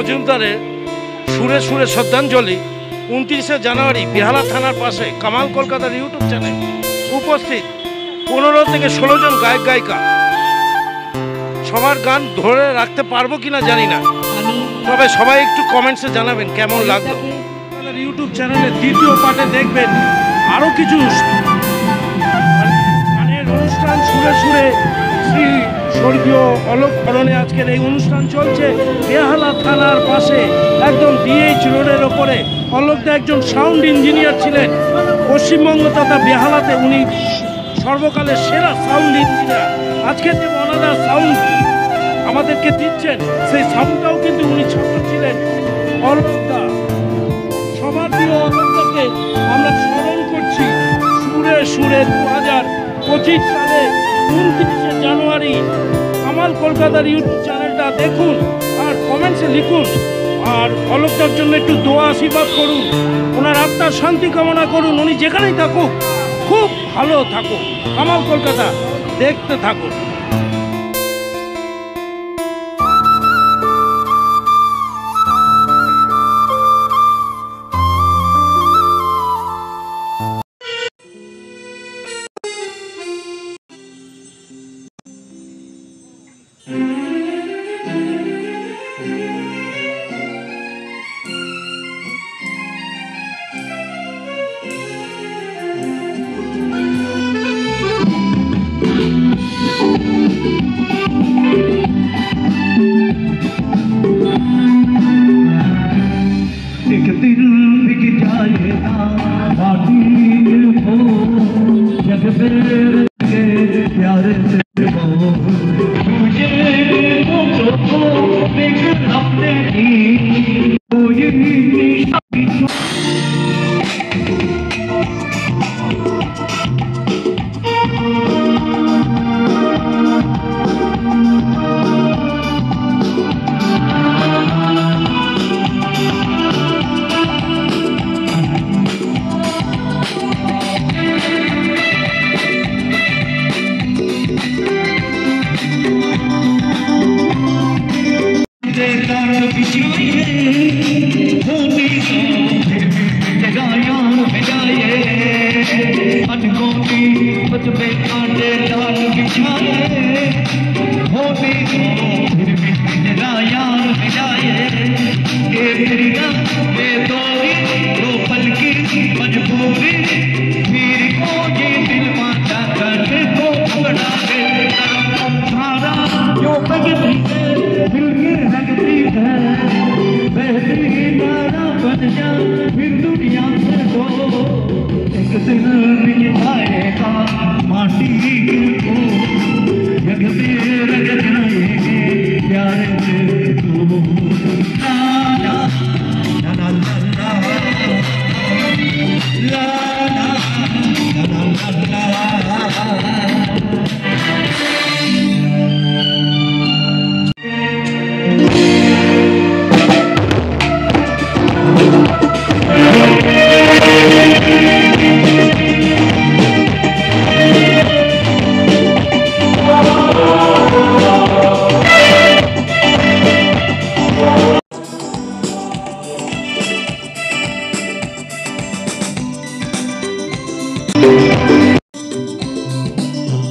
মজুমদারের সুরে সুরে শ্রদ্ধাঞ্জলি 29শে জানুয়ারি বেহালা থানার পাশে কামাল কলকাতার ইউটিউব চ্যানেল উপস্থিত 15 থেকে 16 জন গায়ক গায়িকা। সবার গান ধরে রাখতে পারবো কিনা জানি না, তবে সবাই একটু কমেন্টসে জানাবেন কেমন লাগলো। ইউটিউব চ্যানেলের দ্বিতীয় পার্টে দেখবেন আরও কিছু গানের অনুষ্ঠান। সুরে সুরে শ্রী স্বর্গীয় অলোক ভরণে আজকের এই অনুষ্ঠান চলছে বেহালা থানার পাশে, একদম ডিএইচ রোডের ওপরে। অলোকদা একজন সাউন্ড ইঞ্জিনিয়ার ছিলেন পশ্চিমবঙ্গ তথা বেহালাতে, উনি সর্বকালের সেরা সাউন্ড ইঞ্জিনিয়ার। আজকে যে অনাদার সাউন্ড আমাদেরকে দিচ্ছেন, সেই সাউন্ডটাও কিন্তু উনি ছাত্র ছিলেন অলোকদা। সবার প্রিয় অলোকদাকে আমরা স্মরণ করছি সুরে সুরে 2025 সালে 29শে জানুয়ারি। কামাল কলকাতার ইউটিউব চ্যানেলটা দেখুন আর কমেন্টসে লিখুন, আর অলোকদার জন্য একটু দোয়া আশীর্বাদ করুন, ওনার আত্মার শান্তি কামনা করুন। উনি যেখানেই থাকুক খুব ভালো থাকুক। কামাল কলকাতা দেখতে থাকুন।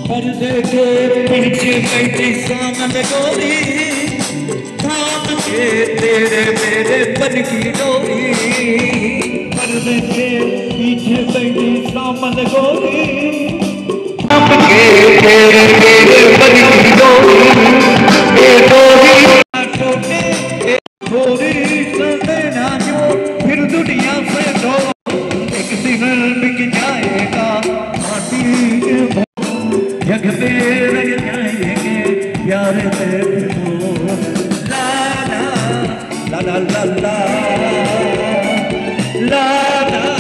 पर्दे के पीछे बैठी सामने गोरी, थाम के तेरे मेरे बन की डोरी। पर्दे के पीछे बैठी सामने गोरी, थाम के तेरे मेरे बन की डोरी। ये डोरी छोटे थोड़ी सदे ना जो फिर दुनिया से दो, एक दिन बिक जाएगा माटी जग पे रह जाएंगे प्यार तेरे को। ला ला ला ला ला ला ला ला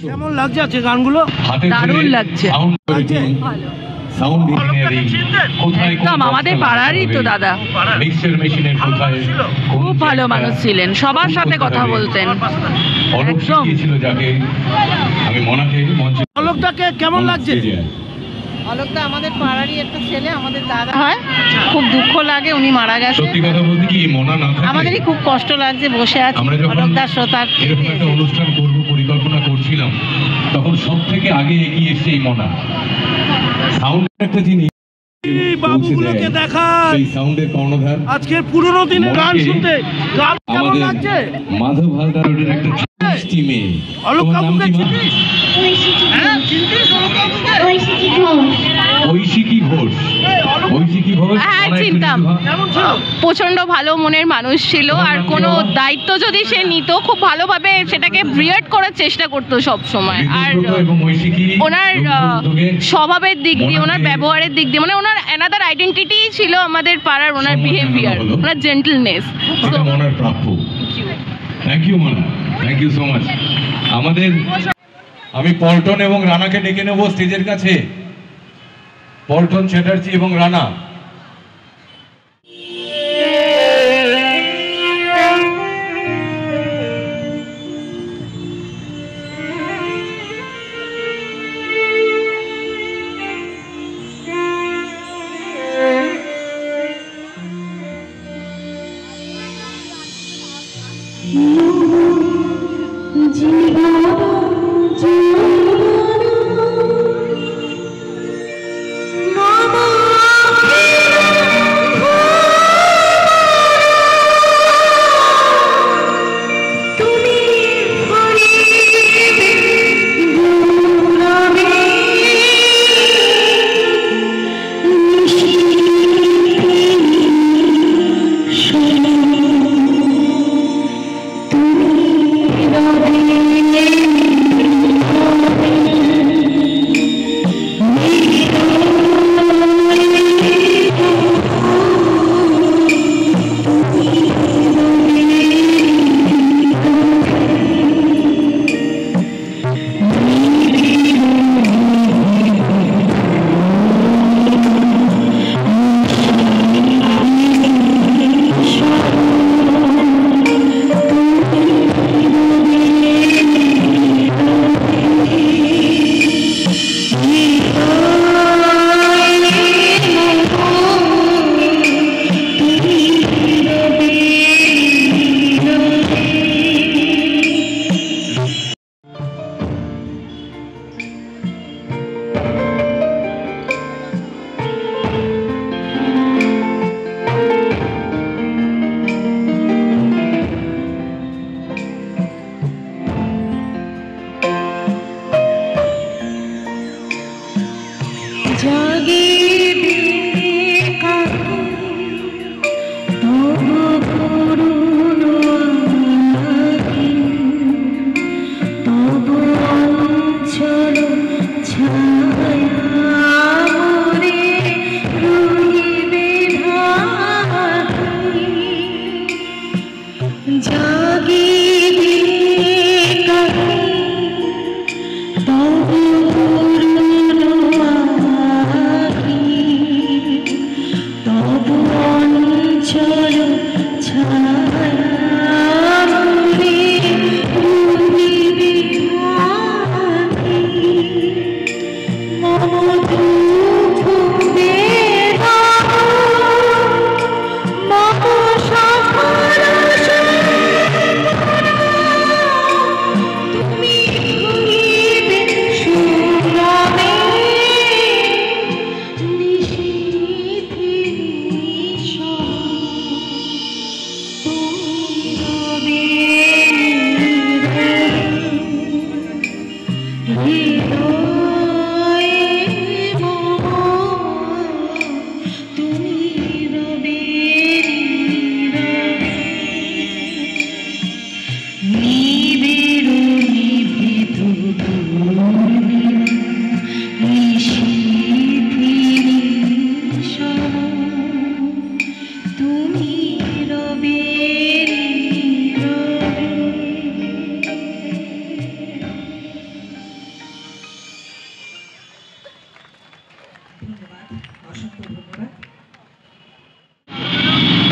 কেমন লাগছে আজকে গানগুলো? দারুণ লাগছে, ভালো। সাউন্ড ইঞ্জিনিয়ারিং কোথায় একদম আমাদের পাড়ারই তো দাদা। মিক্সচার মেশিনের কোথায় খুব ভালো মানুষ ছিলেন, সবার সাথে কথা বলতেন। অলোক একদম। শিখিয়েছিল যাকে আমি মনাকে মঞ্চে অলোকদাকে কেমন লাগছে? অলোকদা আমাদের পাড়ারই একটা ছেলে, আমাদের দাদা হয়। খুব দুঃখ লাগে, উনি মারা গেছে। সত্যি কথা বলতে কি মনা না থাকলে আমাদেরই খুব কষ্ট লাগছে, বসে আছি আমরা যখন অলোকদার শ্রোতার এরকম একটা অনুষ্ঠান করব পরিকল্পনা করছিলাম, তখন সব থেকে আগে এগিয়ে এসছে এই মনা। সাউন্ড একটা জিনিস এই বাবুগুলোকে দেখান, সেই সাউন্ডের কর্ণধার আজকের পুরোনো দিনের গান শুনতে গান কেমন আমাদের লাগছে? মাধব হালদার রোডের একটা মিষ্টি মেয়ে। অলোক তোমার নাম কাকুকে কি মা? চিনিস? হ্যাঁ, চিনিস অলোক কাকুকে? ঐশিকী ঘোষ। ঐশিকী ঘোষ হ্যাঁ, ওনার একটু চিনতাম। নিচু হাত। কেমন ছিল? প্রচন্ড ভালো মনের মানুষ ছিল, আর কোনো দায়িত্ব যদি সে নিত খুব ভালোভাবে সেটাকে ব্রিয়ার্ড করার চেষ্টা করতো সব সময়। আর বিদ্যুৎ এবং ঐশিকী ওনার উদ্যোগে স্বভাবের দিক দিয়ে, ওনার মনাকে- ব্যবহারের দিক দিয়ে, মানে ওনার অ্যানাদার আইডেন্টিটি ছিল আমাদের পাড়ার, ওনার সম্মান বিহেভিয়ার, জানানো হলো। ওনার জেন্টলনেস। এটা মনার প্রাপ্য। থ্যাংক ইউ মনা, থ্যাংক ইউ সো মাচ। আমাদের আমি পল্টন এবং রানাকে ডেকে নেব স্টেজের কাছে। পল্টন চ্যাটার্জি এবং রানা। তুমি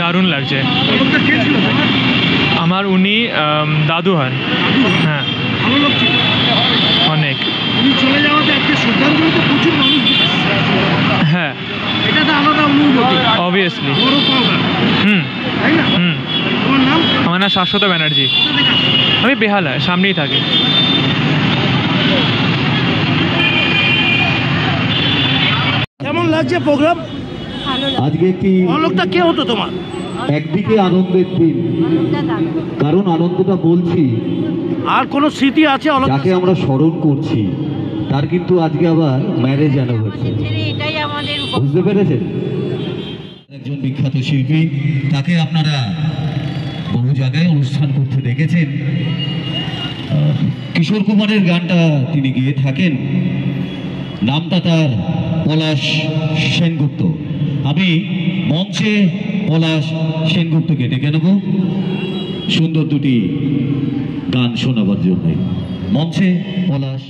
দারুণ লাগছে। অলকদা কে ছিল তোমার? আমার উনি দাদু হন। হ্যাঁ, ভালো লোক ছিল অনেক। উনি চলে যাওয়াতে আজকে শ্রদ্ধাঞ্জলিতে প্রচুর মানুষ এসেছে। হ্যাঁ, এটা তো আলাদা অনুভূতি, অবভিয়াসলি। বড় পাওনা, হুম তাই না? হুম। তোমার নাম? আমার নাম শাশ্বত ব্যানার্জি। কোথা থেকে আসছো? আমি বেহালায়, সামনেই থাকি। কেমন লাগছে প্রোগ্রাম? আজকে একটি অলকদা কে হতো তোমার? একদিকে আনন্দের দিন, কারণ আনন্দটা বলছি আর কোনো স্মৃতি আছে অলকদা? যাকে আমরা স্মরণ করছি তার কিন্তু আজকে আবার ম্যারেজ অ্যানিভার্সারি, এটাই আমাদের বুঝতে পেরেছেন? একজন বিখ্যাত শিল্পী, তাকে আপনারা বহু জায়গায় অনুষ্ঠান করতে দেখেছেন। কিশোর কুমারের গানটা তিনি গেয়ে থাকেন, নামটা তার পলাশ সেনগুপ্ত। আমি মঞ্চে পলাশ সেনগুপ্তকে ডেকে নেব সুন্দর দুটি গান শোনাবার জন্য। মঞ্চে পলাশ।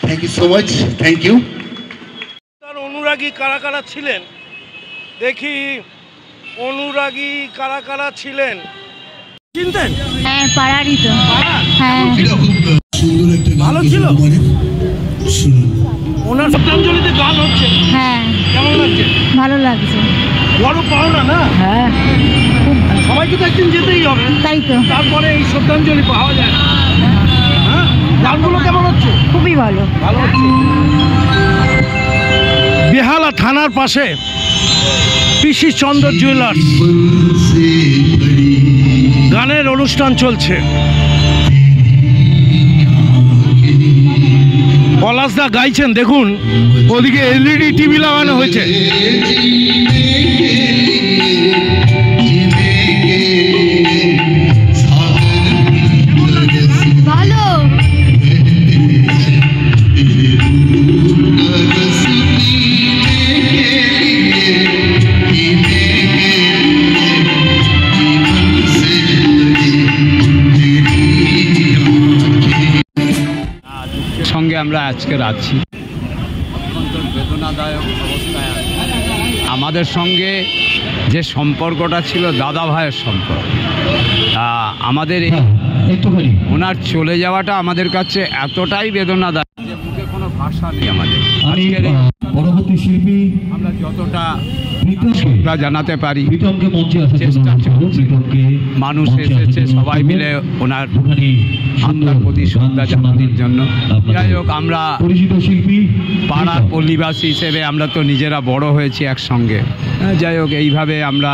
Thank you so much. Thank you. তার অনুরাগী কারা কারা ছিলেন দেখি অনুরাগী কারা কারা ছিলেন। চিনতেন? হ্যাঁ, পাড়ারই তো। হ্যাঁ, ভালো ছিল। ওনার শ্রদ্ধাঞ্জলিতে গান হচ্ছে। হ্যাঁ, কেমন লাগছে? ভালো লাগছে। বড় পাওনা না? হ্যাঁ, খুব ভালো। সবাইকে তো একদিন যেতেই হবে, তাই তো। তারপরে এই শ্রদ্ধাঞ্জলি পাওয়া যায় না। হ্যাঁ, গানগুলো কেমন হচ্ছে? খুবই ভালো। ভালো হচ্ছে। বেহালা থানার পাশে পিসি চন্দ্র জুয়েলার্স গানের অনুষ্ঠান চলছে। পলাশদা গাইছেন, দেখুন ওদিকে এলইডি টিভি লাগানো হয়েছে। ভালো। সঙ্গে আমরা আজকে আছি, অত্যন্ত বেদনাদায়ক অবস্থায় আছি। আমাদের সঙ্গে যে সম্পর্কটা ছিল দাদা ভাইয়ের সম্পর্ক, আমাদের ওনার চলে যাওয়াটা আমাদের কাছে এতটাই বেদনাদায়ক যে মুখে কোনো ভাষা নেই আমাদের। আজকের পরবর্তী শিল্পী আমরা যতটা প্রীতমকে জানাতে পারি চেষ্টা চলছে। মানুষ এসেছে সবাই মিলে ওনার আত্মার প্রতি শ্রদ্ধা জানানোর জন্য। যাই হোক, আমরা পরিচিত শিল্পী পাড়ার পল্লীবাসী হিসেবে আমরা তো নিজেরা বড় হয়েছি একসঙ্গে। যাই হোক, এইভাবে আমরা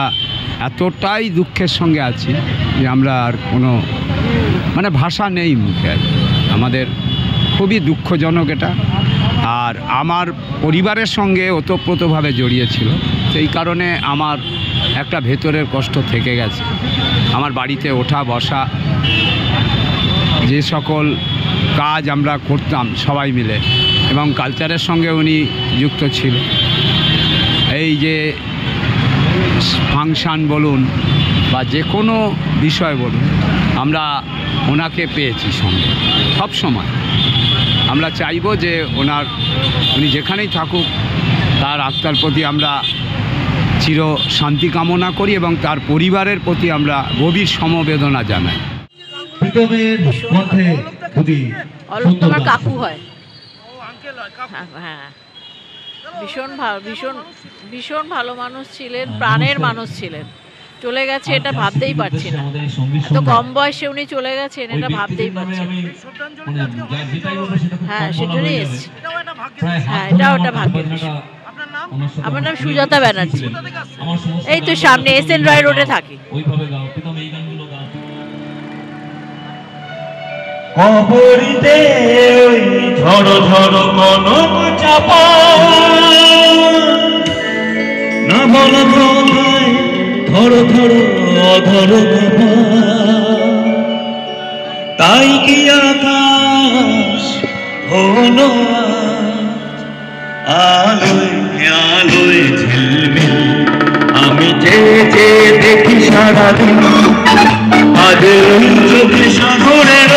এতটাই দুঃখের সঙ্গে আছি যে আমরা আর কোনো ভাষা নেই মুখে। আমাদের খুবই দুঃখজনক এটা। আর আমার পরিবারের সঙ্গে ওতপ্রোতভাবে জড়িয়েছিল, সেই কারণে আমার একটা ভেতরের কষ্ট থেকে গেছে। আমার বাড়িতে ওঠা বসা, যে সকল কাজ আমরা করতাম সবাই মিলে, এবং কালচারের সঙ্গে উনি যুক্ত ছিল। এই যে ফাংশান বলুন বা যে কোনো বিষয় বলুন, আমরা ওনাকে পেয়েছি সঙ্গে সব সময়। আমরা চাইব যে উনি যেখানেই থাকুক তার আত্মার প্রতি আমরা চির শান্তি কামনা করি এবং তার পরিবারের প্রতি আমরা গভীর সমবেদনা জানাই। প্রীতমের মধ্যে খুবই অলোক তোমার কাকু হয়। আঙ্কেল হয়, কাকু। হ্যাঁ, ভীষণ ভালো মানুষ ছিলেন, প্রাণের মানুষ ছিলেন। চলে গেছে এটা ভাবতেই পারছি না। এত কম বয়সে উনি চলে গেছেন, এটা ভাবতেই পারছি না। হ্যাঁ, সেজন্যই এসেছি। হ্যাঁ, এটাও একটা ভাগ্যের বিষয়। আমার নাম সুজাতা ব্যানার্জি। এই তো সামনে SN রায় রোডে থাকি। কবরিতে ওই ঝড় ঝড় কনক চাপা, না বলা কথায় ধরো ধরো অধরো কপা, তাই কি আকাশ হলো আলোয় আলোয় ঝিলমিল। আমি চেয়ে চেয়ে দেখি সারাদিন, আজ ওই চোখে সাগরের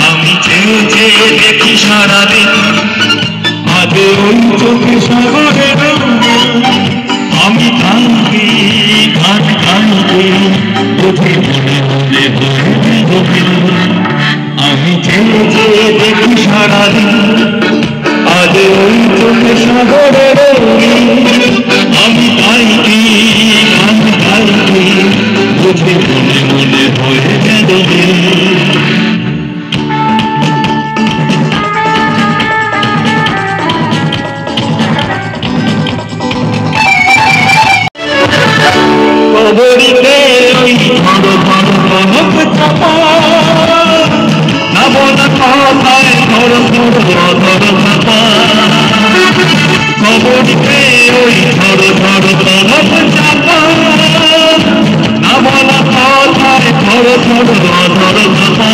আমি চেয়ে চেয়ে দেখি সারাদিন, আজ ওই চোখে সাগরের আমি কাঁদি গান কাঁদি বুঝি মনে মনে হয়ে গভীর। আমি চেয়ে চেয়ে দেখি সারাদিন, আজ ওই চোখে সাগরের আমি কাঁদি গান কাঁদি বুঝি মনে মনে হয়ে গভীর। কবরিতে ওই ঝড় ঝড় কনক চাপা, না বলা কথায় ধরো ধরো অধরো চাপা। কবরিতে ওই ঝড় ঝড় কনক চাপা, না বলা কথায় ধরো ধরো অধরো চাপা।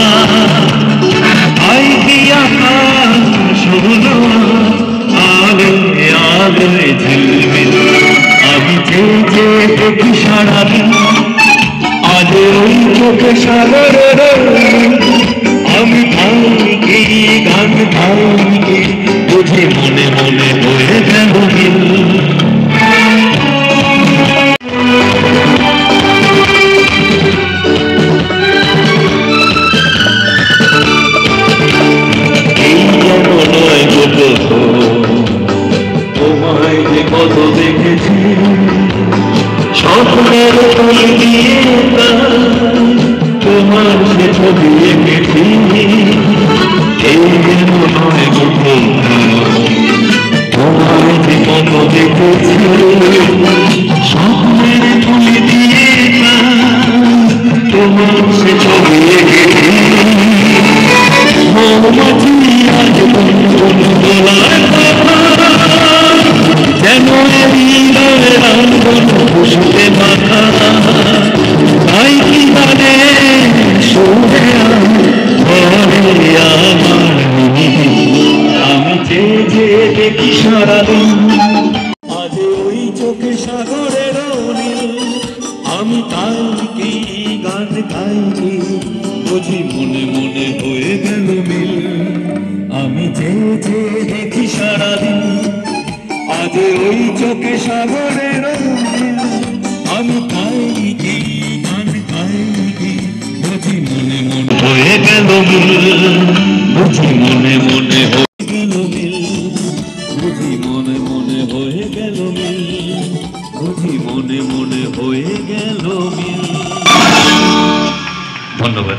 আই কি আকাশ হলো আলোয় আলোয় ঝিলমিল। আমি চেয়ে চেয়ে দেখি সারাদিন, আজ ওই চোখে সাগরের আমি থাকি গান থাকি বুঝি মনে মনে হয়ে গেল। মতো দেখেছি স্বপ্নের ফুল দিয়ে তোমার সে ছবি এঁকেছি এই যেন নয় গোপন তোমার যে মতো দেখেছি স্বপ্নের ফুল দিয়ে তোমার সে ছবি এঁকেছি মৌমাছি আজ বলার কথা যেন হৃদয়ের আঙ্গন খুশিতে মাথা তাই কি জানে শুনে আমার আমি চেয়ে চেয়ে দেখি সারাদিন আজ ওই চোখে সাগরের আমি তাই কি গান গাই কি বুঝি মনে মনে হয়ে গেল মিল আমি চেয়ে চেয়ে দেখি সারাদিন আজ ওই চোখে সাগরের আমি তাই কি গান গাই কি বুঝি মনে মনে হয়ে গেল মিল বুঝি মনে মনে হয়ে গেল মিল বুঝি মনে মনে হয়ে গেল মিল বুঝি মনে মনে হয়ে গেল মিল। ধন্যবাদ।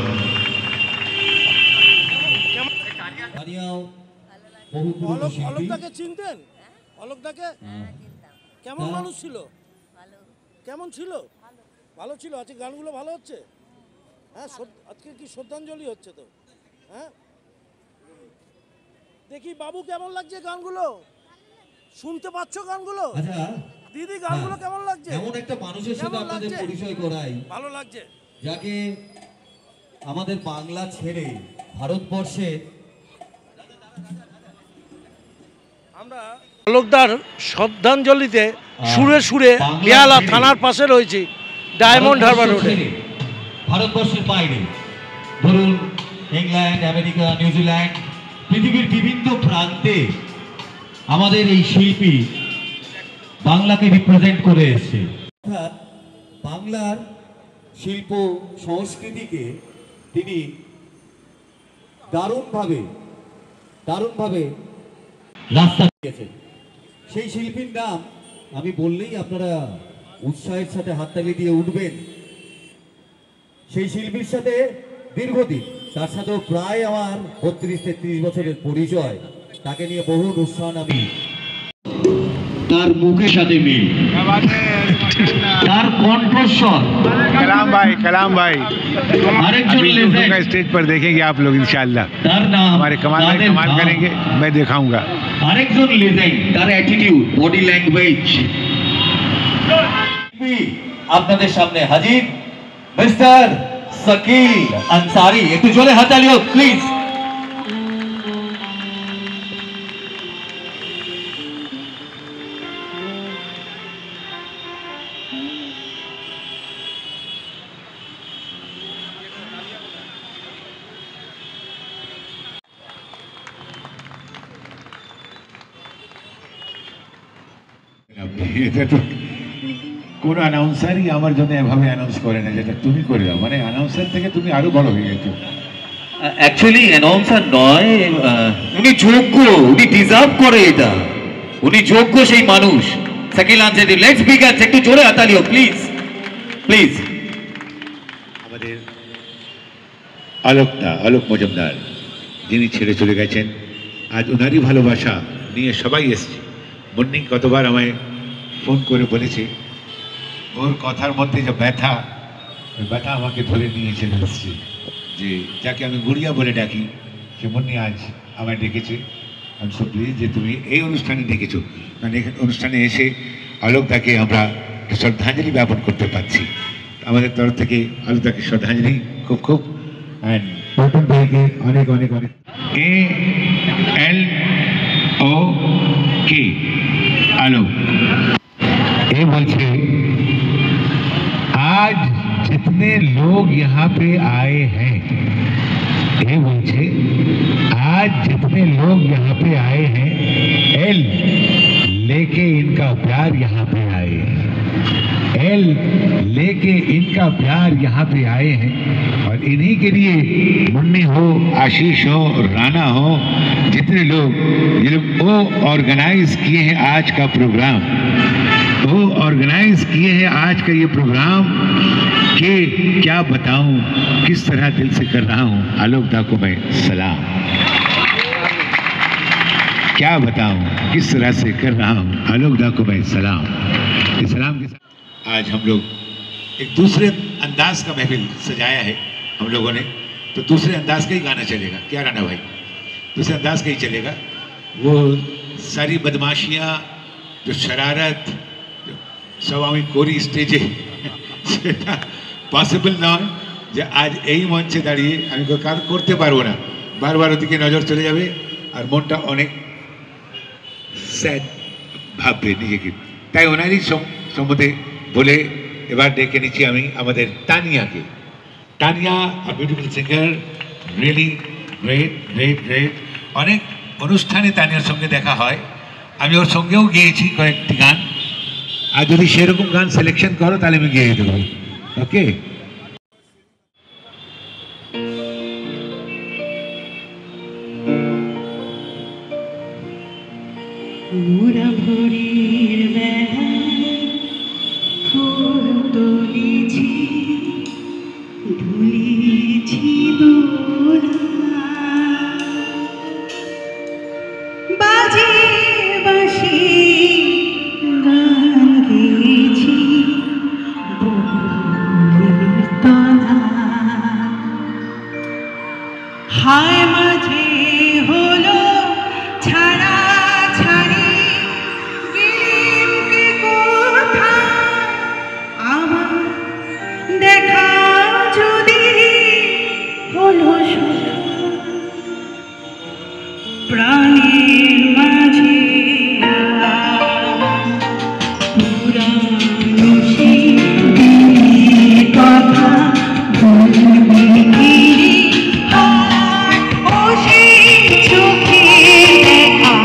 অলোকদাকে চিনতেন? অলোকদাকে কেমন মানুষ ছিল? কেমন ছিল? ভালো ছিল। আজকে গানগুলো ভালো হচ্ছে? হ্যাঁ, আজকে কি শ্রদ্ধাঞ্জলি হচ্ছে তো? হ্যাঁ, দেখি বাবু কেমন লাগছে গানগুলো? শুনতে পাচ্ছ গানগুলো? দিদি গানগুলো কেমন লাগছে? এমন একটা মানুষের সাথে আপনাদের পরিচয় করাই, ভালো লাগছে, যাকে আমাদের বাংলা ছেড়ে ভারতবর্ষের আমরা অলোকদার শ্রদ্ধাঞ্জলিতে সুরে সুরে বেহালা থানার পাশে রয়েছি, ডায়মন্ড হারবার রোডে। ভারতবর্ষের বাইরে ধরুন ইংল্যান্ড, আমেরিকা, নিউজিল্যান্ড, পৃথিবীর বিভিন্ন প্রান্তে আমাদের এই শিল্পী বাংলাকে রিপ্রেজেন্ট করে এসছে। অর্থাৎ বাংলার শিল্প সংস্কৃতিকে তিনি দারুণভাবে রাস্তা দিয়েছেন। সেই শিল্পীর নাম আমি বললেই আপনারা উৎসাহের সাথে হাততালি দিয়ে উঠবেন। সেই শিল্পীর সাথে দীর্ঘদিন, তার সাথেও প্রায় আমার 32-33 বছরের পরিচয়। তাকে নিয়ে বহু অনুষ্ঠান, আমি তার মুখের সাথে মিল, তার কণ্ঠস্বর। कलाम भाई स्टेज पर देखेंगे आप लोग इंशाल्लाह। हमारे कमाल करेंगे, मैं दिखाऊंगा। আরেকজন লেজেন্ড, তার অ্যাটিটিউড, বডি ল্যাঙ্গুয়েজ। আপনাদের সামনে হাজির মিস্টার শাকিল আনসারি। একটু জোরে হাততালি হোক প্লিজ। এটা তো কোন অ্যানাউন্সারই আমার জন্য এভাবে অ্যানাউন্স করে না, যেটা তুমি করে দাও। মানে অ্যানাউন্সার থেকে তুমি আরো বড় হয়ে গেছো। অ্যাকচুয়ালি অ্যানাউন্সার নয়, উনি যোগ্য, উনি ডিজার্ভ করে এটা, উনি যোগ্য সেই মানুষ। Shakil Ansari, let's begin. একটু জোরে হাততালি হোক প্লিজ প্লিজ। আমাদের আলোক মজুমদার, যিনি ছেড়ে চলে গেছেন, আজ ওনারই ভালোবাসা নিয়ে সবাই এসছে। মুন্নি কতবার আমায় ফোন করে বলেছে, ওর কথার মধ্যে যে ব্যথা, ওই ব্যথা আমাকে ধরে নিয়ে চলে এসছে। যে যাকে আমি গুড়িয়া বলে ডাকি, সে মুন্নি আজ আমায় ডেকেছে। আমি সো প্লিজ যে তুমি এই অনুষ্ঠানে ডেকেছো, কারণ এই অনুষ্ঠানে এসে আলোকদাকে আমরা শ্রদ্ধাঞ্জলি জ্ঞাপন করতে পারছি। আমাদের তরফ থেকে আলোকদাকে শ্রদ্ধাঞ্জলি খুব খুব অ্যান্ড পল্টন ভাইকে অনেক অনেক অনেক। ALOK आलोक ये बोलते, आज जितने लोग यहाँ पे आए हैं, ये बोलते आज जितने लोग यहाँ पे आए हैं, एल लेके इनका प्यार यहाँ पे आए हैं। हेल्प लेके इनका प्यार यहाँ पे आए हैं और इन्हीं के लिए मुन्नी हो, आशीष हो, राणा हो, जितने लोग ये लोग वो ऑर्गेनाइज किए हैं आज का प्रोग्राम, वो ऑर्गेनाइज किए हैं आज का ये प्रोग्राम कि क्या बताऊं किस तरह दिल से कर रहा हूं। आलोक दा को मैं सलाम, क्या बताऊं किस तरह से कर रहा हूं। आलोक दा को मैं सलाम। इस सलाम के साथ आज हम लोग एक दूसरे अंदाज का महफिल सजाया है हम लोगों ने, तो दूसरे अंदाज का ही गाना चलेगा। क्या राणा भाई? दूसरे अंदाज का ही चलेगा। वो सारी बदमाशियाँ, जो शरारत, जो सब আমি করি স্টেজে, সেটা পসিবল নয় যে আজ এই মঞ্চে দাঁড়িয়ে আমি কাজ করতে পারবো না। বারবার ওদিকে নজর চলে যাবে আর মনটা অনেক স্যাড ভাববে নিজেকে। তাই ওনারই সম্বন্ধে বলে এবার ডেকে নিচ্ছি আমি আমাদের তানিয়াকে। Tania a beautiful singer, really great great great. অনেক অনুষ্ঠানে তানিয়ার সঙ্গে দেখা হয়, আমি ওর সঙ্গেও গিয়েছি কয়েকটি গান। আর যদি সেরকম গান সিলেকশন করো তাহলে আমি গিয়ে দেবো। ওকে, পুরা ভোরের বেলায় ফুল তুলেছি, দুলেছি দোলা, বাজে বাঁশি গান গেয়েছি বকুলের তলা। হায় মাঝে হলো ছাড়া ছাড়ি, গেলেন কে কোথায়, আমার দেখা যদি হলো শোনা, প্রাণের মাঝে পুরানো সেই দিনের কথা ভুলবি কি রে? হায় ও সেই চোখে দেখা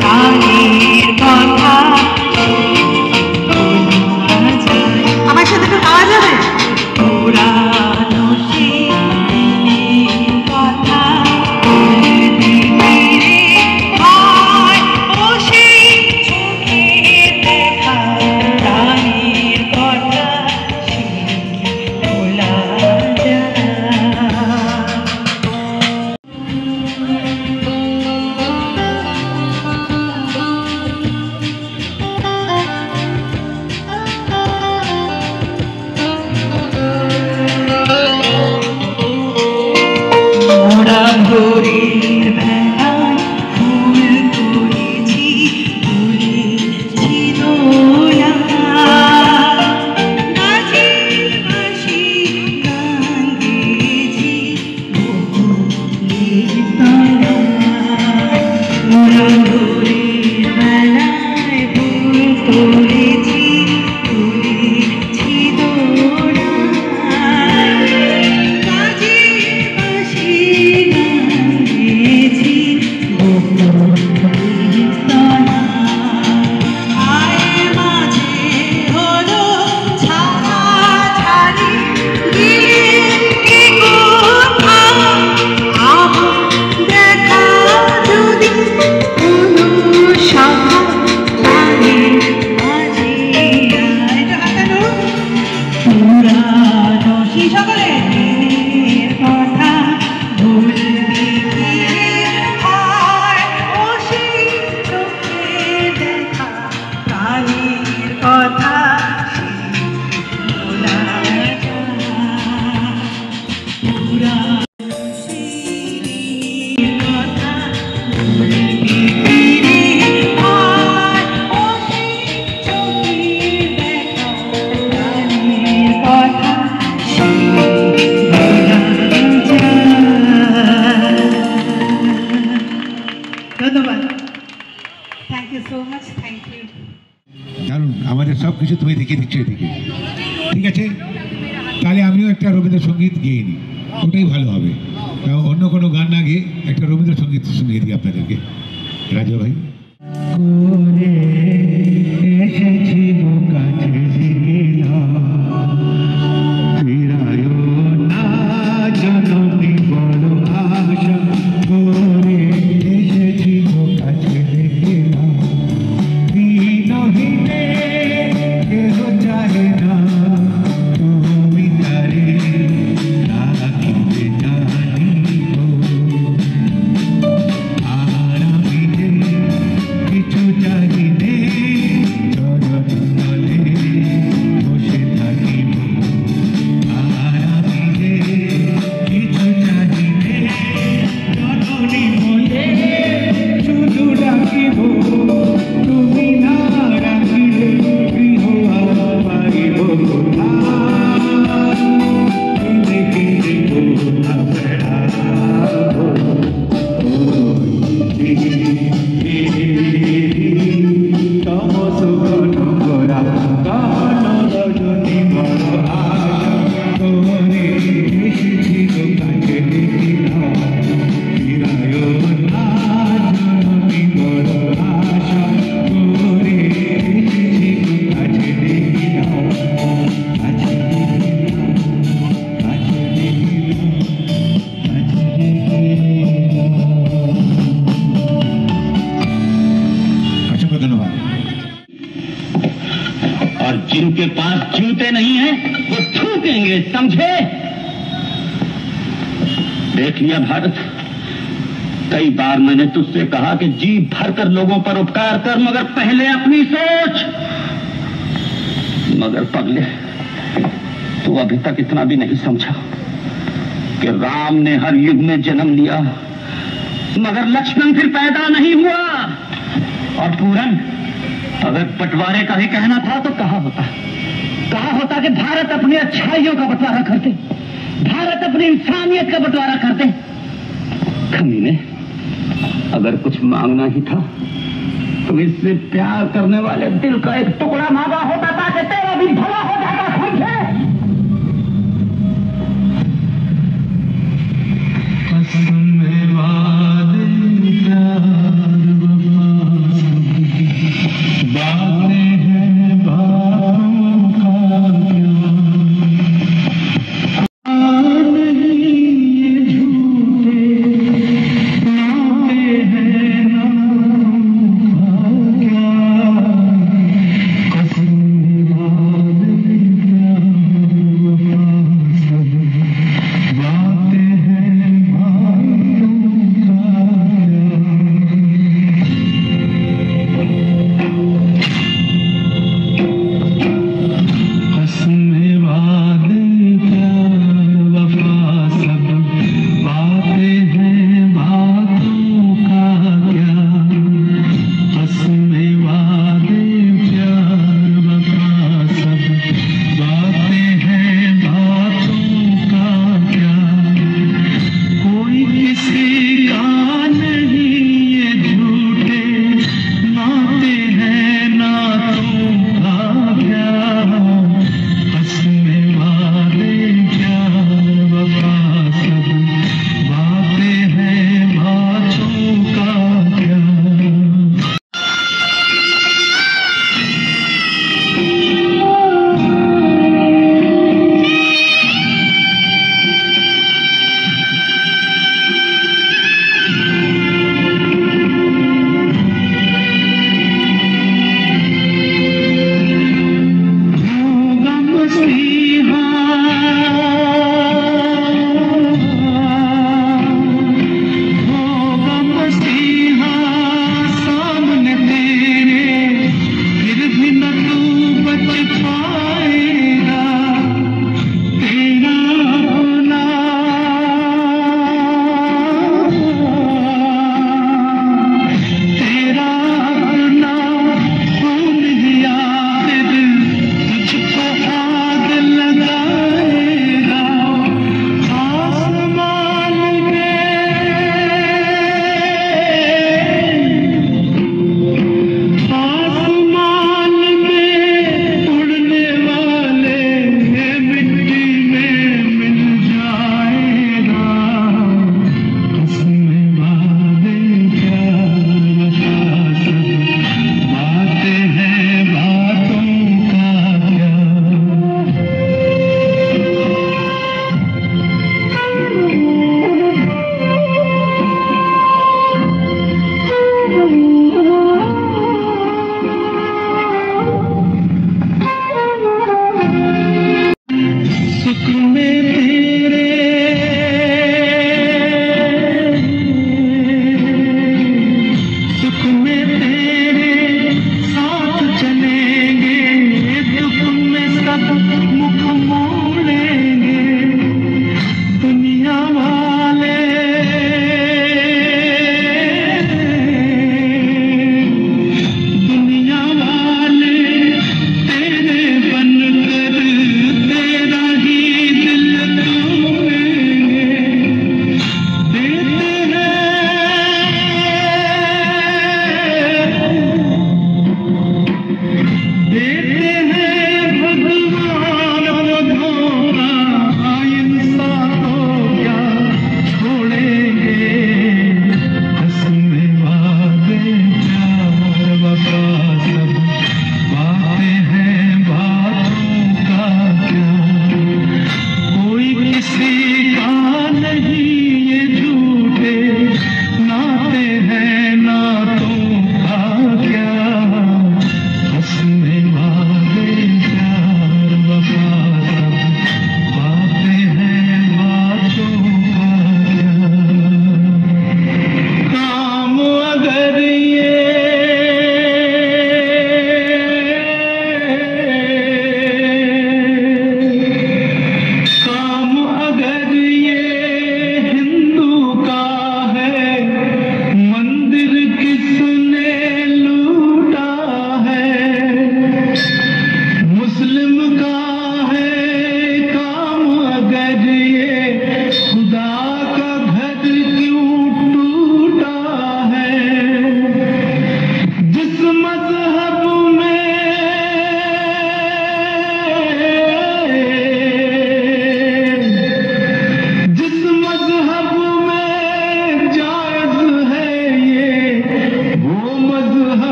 প্রাণের কথা ভোলা যায়। আমার সাথে একটু গাওয়া যাবে? পুরানো সেই দিনের কথা ভুলবি কি রে? হায় ও সেই চোখে দেখা প্রাণের কথা ভোলা যায়। মোরা ভোরের বেলায় ফুল তুলেছি, তুলেছি দোলা, বাজে বাঁশি গান গেয়েছি বকুলের তলা। মোরা ভোরের বেলায় ফুল তুলেছি, তুলেছি দোলা, বাজে বাঁশি গান গেয়েছি বকুলের তলা। হায় মাঝে হলো ছাড়া ছাড়ি, গেলেন কে কোথায়, আমার দেখা যদি কোনো শাখা প্রাণের মাঝে আয়। এটা হাতানো পুরানো সেই সকলে দিনের কথা ভুলবি কি রে? হায় ও সেই চোখে দেখা প্রাণের কথা ভোলা যায়। পুরানো সেই দিনের কথা ভুলবি কি রে? হায় ও সেই চোখে দেখা প্রাণের কথা ভোলা যায়। ধন্যবাদ। Thank you so much, thank you. কারণ আমাদের সব কিছু তুমি দেখিয়ে দিচ্ছ এদিকে, ঠিক আছে? তাহলে আমিও একটা রবীন্দ্রসঙ্গীত গেয়ে নিই, ওটাই ভালো হবে। অন্য কোনো গান না গিয়ে একটা রবীন্দ্রসঙ্গীত শুনিয়ে দিই আপনাদেরকে। রাজা ভাই, করে এসেছি কাছে গেলাম, और जिनके पास जूते नहीं हैं वो थूकेंगे, समझे? देख लिया भारत, कई बार मैंने तुझसे कहा कि जी भरकर लोगों पर उपकार कर, मगर पहले अपनी सोच। मगर पगले, तू अभी तक इतना भी नहीं समझा कि राम ने हर युग में जन्म लिया मगर लक्ष्मण फिर पैदा नहीं हुआ। और पूरन, अगर बंटवारे का ही कहना था तो कहा होता कि भारत अपनी अच्छाइयों का बंटवारा करते, भारत अपनी इंसानियत का बंटवारा करते। कमीने, अगर कुछ मांगना ही था तो इससे प्यार करने वाले दिल का एक टुकड़ा मांगा होता ताकि तेरा भी भला हो जाता, समझे?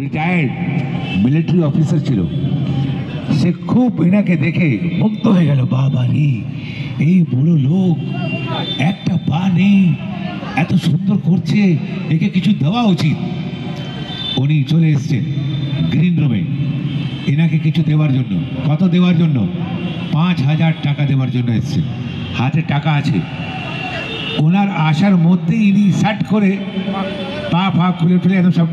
রিটায়ার্ড মিলিটারি অফিসার ছিল, সে খুব এনাকে দেখে মুগ্ধ হয়ে গেল। বাবা রে, এই বড় লোক, একটা পা নেই, এত সুন্দর করছে, একে কিছু দেওয়া উচিত। উনি চলে এসছেন গ্রিন রুমে এনাকে কিছু দেওয়ার জন্য। কত দেওয়ার জন্য? 5,000 টাকা দেওয়ার জন্য এসছেন। হাতে টাকা আছে। ওনার আসার মধ্যেই ইনি শার্ট করে পা ফা খুলে টুলে একদম সব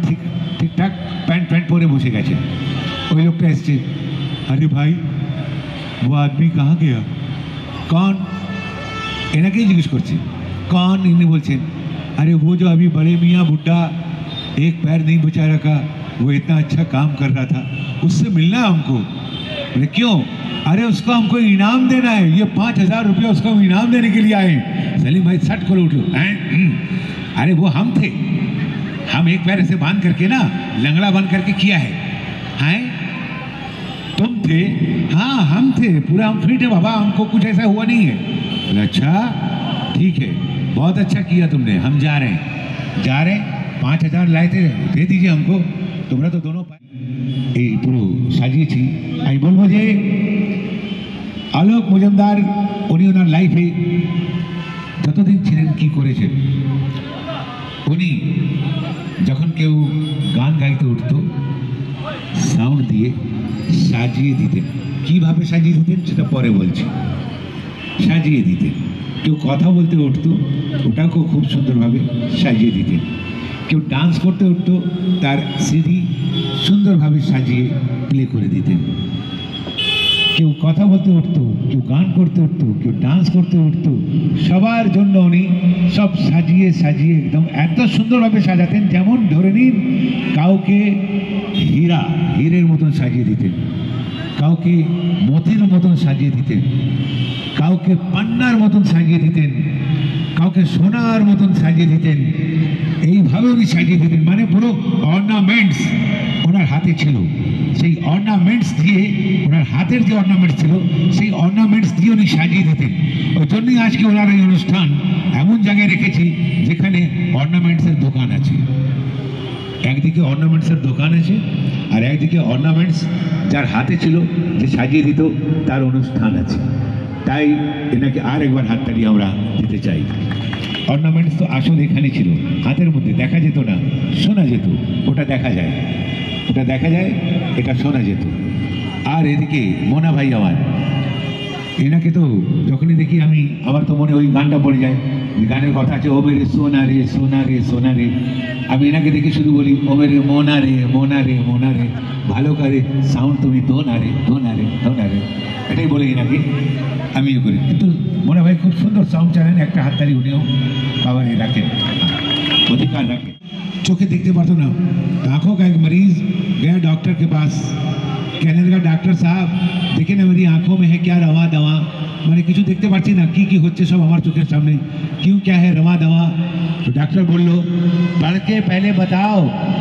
ঠিকঠাক প্যান্ট পরে বসে গেছেন। ওই লোকটা এসছে, আরে ভাই वो आदमी कहाँ गया, कौन? এনাকেই জিজ্ঞেস করছে कौन। इन्हें बोलছেন अरे वो जो अभी बड़े मियाँ बुड्ढा एक पैर नहीं बचा रखा, वो इतना अच्छा काम कर रहा था, उससे मिलना है हमको। बोले क्यों? अरे उसको हमको इनाम देना है, ये 5,000 रुपया उसको हम इनाम देने के लिए आए हैं। सलीम भाई सट कर उठो। अरे वो हम थे, हम एक पैर ऐसे बांध करके ना, लंगड़ा बांध करके किया है। हैं तुम थे? हाँ हम थे, पूरा हम फिट है बाबा, हमको कुछ ऐसा हुआ नहीं है। बोले अच्छा ठीक है, बहुत अच्छा किया तुमने, हम जा रहे हैं। 5,000 लाए थे, दे दीजिए हमको। তোমরা তো দোনো এই পুরো সাজিয়েছি। আমি বলবো যে আলোক মজুমদার উনি ওনার লাইফে যতদিন ছিলেন কি করেছেন, উনি যখন কেউ গান গাইতে উঠত সাউন্ড দিয়ে সাজিয়ে দিতেন। কিভাবে সাজিয়ে দিতেন সেটা পরে বলছি। সাজিয়ে দিতেন। কেউ কথা বলতে উঠতো, ওটাকেও খুব সুন্দরভাবে সাজিয়ে দিতেন। কেউ ডান্স করতে উঠতো, তার সিডি সুন্দরভাবে সাজিয়ে প্লে করে দিতেন। কেউ কথা বলতে উঠতো, কেউ গান করতে উঠতো, কেউ ডান্স করতে উঠতো, সবার জন্য উনি সব সাজিয়ে একদম এত সুন্দরভাবে সাজাতেন, যেমন ধরে নিন কাউকে হীরের মতন সাজিয়ে দিতেন, কাউকে মতির মতন সাজিয়ে দিতেন, কাউকে পান্নার মতন সাজিয়ে দিতেন, কাউকে সোনার মতন সাজিয়ে দিতেন। এইভাবে উনি সাজিয়ে দিতেন, মানে পুরো অর্নামেন্টস ওনার হাতে ছিল। সেই অর্নামেন্টস দিয়ে, ওনার হাতের যে অর্নামেন্টস ছিল, সেই অর্নামেন্টস দিয়ে উনি সাজিয়ে দিতেন। ওই জন্যই আজকে ওনার এই অনুষ্ঠান এমন জায়গায় রেখেছি যেখানে অর্নামেন্টসের দোকান আছে। একদিকে অর্নামেন্টসের দোকান আছে, আর একদিকে অর্নামেন্টস যার হাতে ছিল, যে সাজিয়ে দিত, তার অনুষ্ঠান আছে। তাই এনাকে আর একবার হাততালি আমরা দিতে চাই। অর্নামেন্টস তো আসলে এখানে ছিল, হাতের মধ্যে দেখা যেত না, শোনা যেত। ওটা দেখা যায়, এটা শোনা যেত। আর এদিকে মোনা ভাই আমার, এনাকে তো যখনই দেখি আমি, আমার তো মনে ওই গানটা পড়ে যায়, গানের কথা আছে, ও মেরে সোনা রে সোনা রে সোনা রে। আমি এনাকে দেখে শুধু বলি, ও মেরে মোনা রে মোনা রে মোনা রে, ভালো করে সাউন্ড তুমি দো না রে দো না রে দো না রে, এটাই বলে এনাকে আমিও করি। কিন্তু মোনা ভাই খুব সুন্দর সাউন্ড চালান, একটা হাততালি উনিও পাওয়ারে রাখেন, অধিকার রাখেন। চোখে দেখতে পারতো না, आंखों का एक मरीज गया डॉक्टर के पास, कहने लगा डॉक्टर साहब देखिए ना मेरी आंखों में है क्या रवा दवा, मैंने কিছু দেখতে পাচ্ছি না, কি হচ্ছে সব আমার চোখের সামনে, क्यों क्या है रवा दवा। तो डॉक्टर बोल लो, पढ़ के पहले बताओ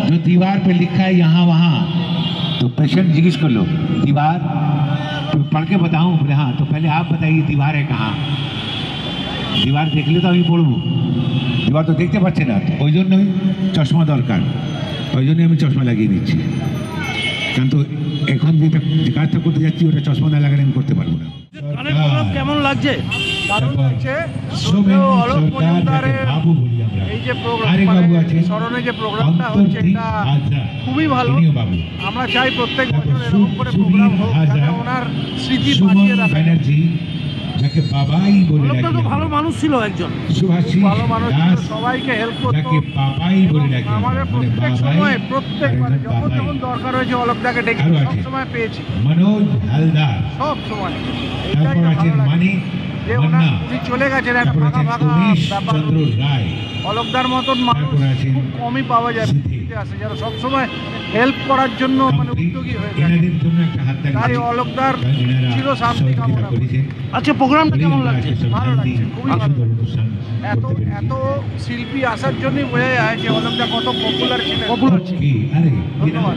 जो दीवार पे लिखा है यहाँ वहाँ। तो पेशेंट जिज्ञेस कर लो, दीवार तो पढ़ के बताऊँ? बोले हाँ। तो पहले आप बताइए दीवार है कहाँ। दीवार देखले তো আমি পড়বো, দীবার তো দেখতে পাচ্ছে না, ওই জন্যই চশমা দরকার, ওই জন্যই আমি চশমা লাগিয়ে নিচ্ছি। কারণ তো এখন যেটা কাজটা করতে যাচ্ছি, ওটা চশমা না লাগালে আমি করতে পারবো না। কেমন লাগছে? দারুণ লাগছে। অলোক মজুমদারের এই যে প্রোগ্রাম, স্মরণে যে প্রোগ্রামটা হচ্ছে, এটা খুবই ভালো। আমরা চাই প্রত্যেক বছর এরকম করে প্রোগ্রাম হোক, যাতে ওনার স্মৃতি বাঁচিয়ে রাখা। যাকে বাবাই বলে ডাকে, তো ভালো মানুষ ছিল, একজন সুভাষী ভালো মানুষ ছিল, সবাইকে হেল্প করতো, যাকে বাবাই বলে ডাকে। আমাদের প্রত্যেক সময়, প্রত্যেকবারে যখন দরকার হয়েছে অলোকদাকে ডেকে সব সময় পেয়েছি। মনোজ হালদার সব সময়। তারপর আছেন মানিক মান্না, উনি চলে গেছেন, একটা ফাঁকা ফাঁকা ব্যাপার। চন্দ্র রায়, অলোকদার মতন মানুষ খুব কমই পাওয়া যায় পৃথিবীতে আছে, যারা সবসময় হেল্প করার জন্য মানে উদ্যোগী হয়ে যায়। তাই অলোকদার ছিল শান্তি কামনা করি। আচ্ছা, প্রোগ্রামটা কেমন লাগছে? ভালো লাগছে, খুবই ভালো। এত শিল্পী আসার জন্যই বোঝা যায় যে অলোকদা কত পপুলার ছিলেন। ধন্যবাদ।